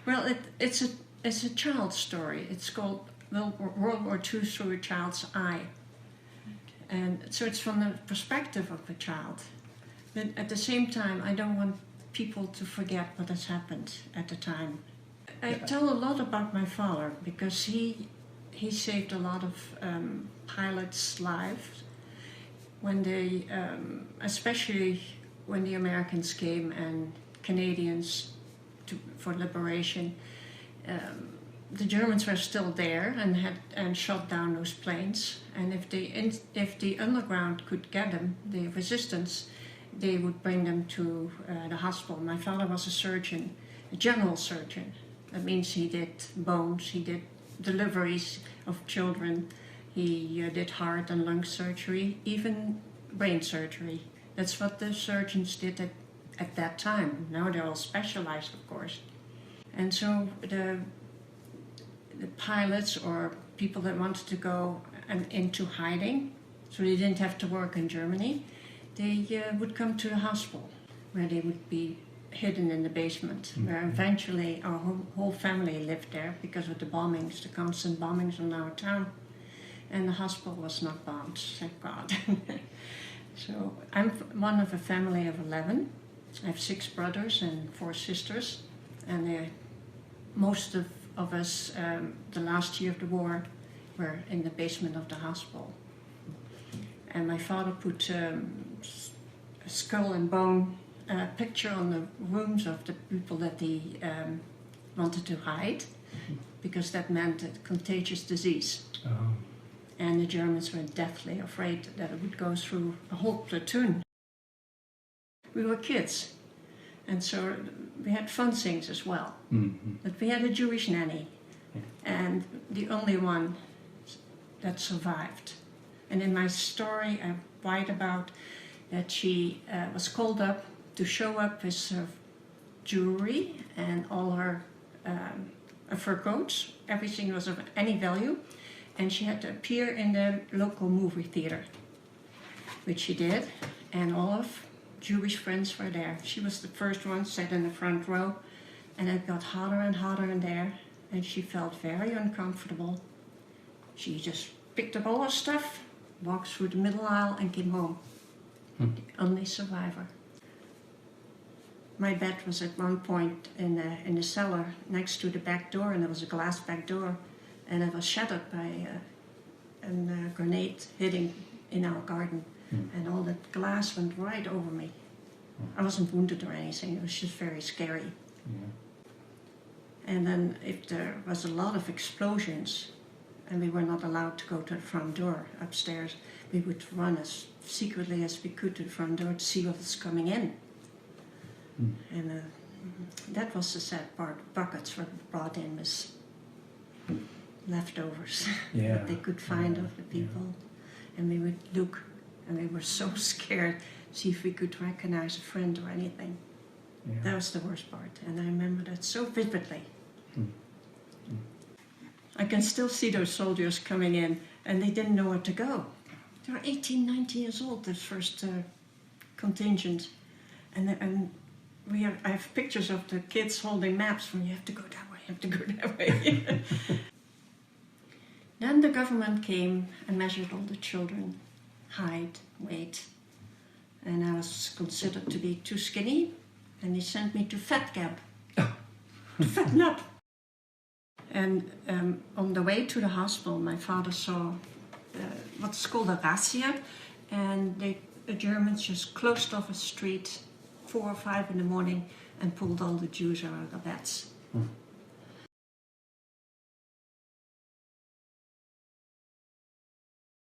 Well, it's a child's story. It's called World War II Through a Child's Eye. And so it's from the perspective of a child. But at the same time, I don't want people to forget what has happened at the time. I tell a lot about my father because he saved a lot of pilots' lives when they, especially when the Americans came and Canadians for liberation. The Germans were still there and shot down those planes. And if the underground could get them, the resistance, they would bring them to the hospital. My father was a surgeon, a general surgeon. That means he did bones, he did deliveries of children, he did heart and lung surgery, even brain surgery. That's what the surgeons did at that time. Now they're all specialized, of course. And so the pilots or people that wanted to go into hiding, so they didn't have to work in Germany, they would come to the hospital where they would be hidden in the basement, where eventually our whole family lived there because of the bombings, the constant bombings on our town. And the hospital was not bombed, thank God. So I'm one of a family of 11. I have 6 brothers and 4 sisters, and most of us, the last year of the war, were in the basement of the hospital. And my father put a skull and bone picture on the rooms of the people that he wanted to hide, because that meant a contagious disease. Oh. And the Germans were deathly afraid that it would go through a whole platoon. We were kids, and so we had fun things as well. But we had a Jewish nanny, and the only one that survived. And in my story I write about that she was called up to show up with her jewelry and all her fur coats. Everything was of any value. And she had to appear in the local movie theater, which she did. And all of Jewish friends were there. She was the first one, sat in the front row. And it got hotter and hotter in there. And she felt very uncomfortable. She just picked up all her stuff, walked through the middle aisle and came home. The only survivor. My bed was at one point in the cellar next to the back door, and there was a glass back door, and it was shattered by a grenade hitting in our garden, and all the glass went right over me. I wasn't wounded or anything, it was just very scary. And then if there was a lot of explosions, and we were not allowed to go to the front door upstairs, we would run as secretly as we could to the front door to see what was coming in. And that was the sad part. Buckets were brought in with leftovers that they could find of the people. And we would look, and we were so scared to see if we could recognize a friend or anything. That was the worst part, and I remember that so vividly. I can still see those soldiers coming in, and they didn't know where to go. They were 18, 19 years old, this first contingent. And I have pictures of the kids holding maps from you have to go that way, you have to go that way. Then the government came and measured all the children, height, weight. And I was considered to be too skinny, and they sent me to fat camp, to fatten up. And on the way to the hospital, my father saw what's called a razzia, and the Germans just closed off a street 4 or 5 in the morning and pulled all the Jews out of their beds.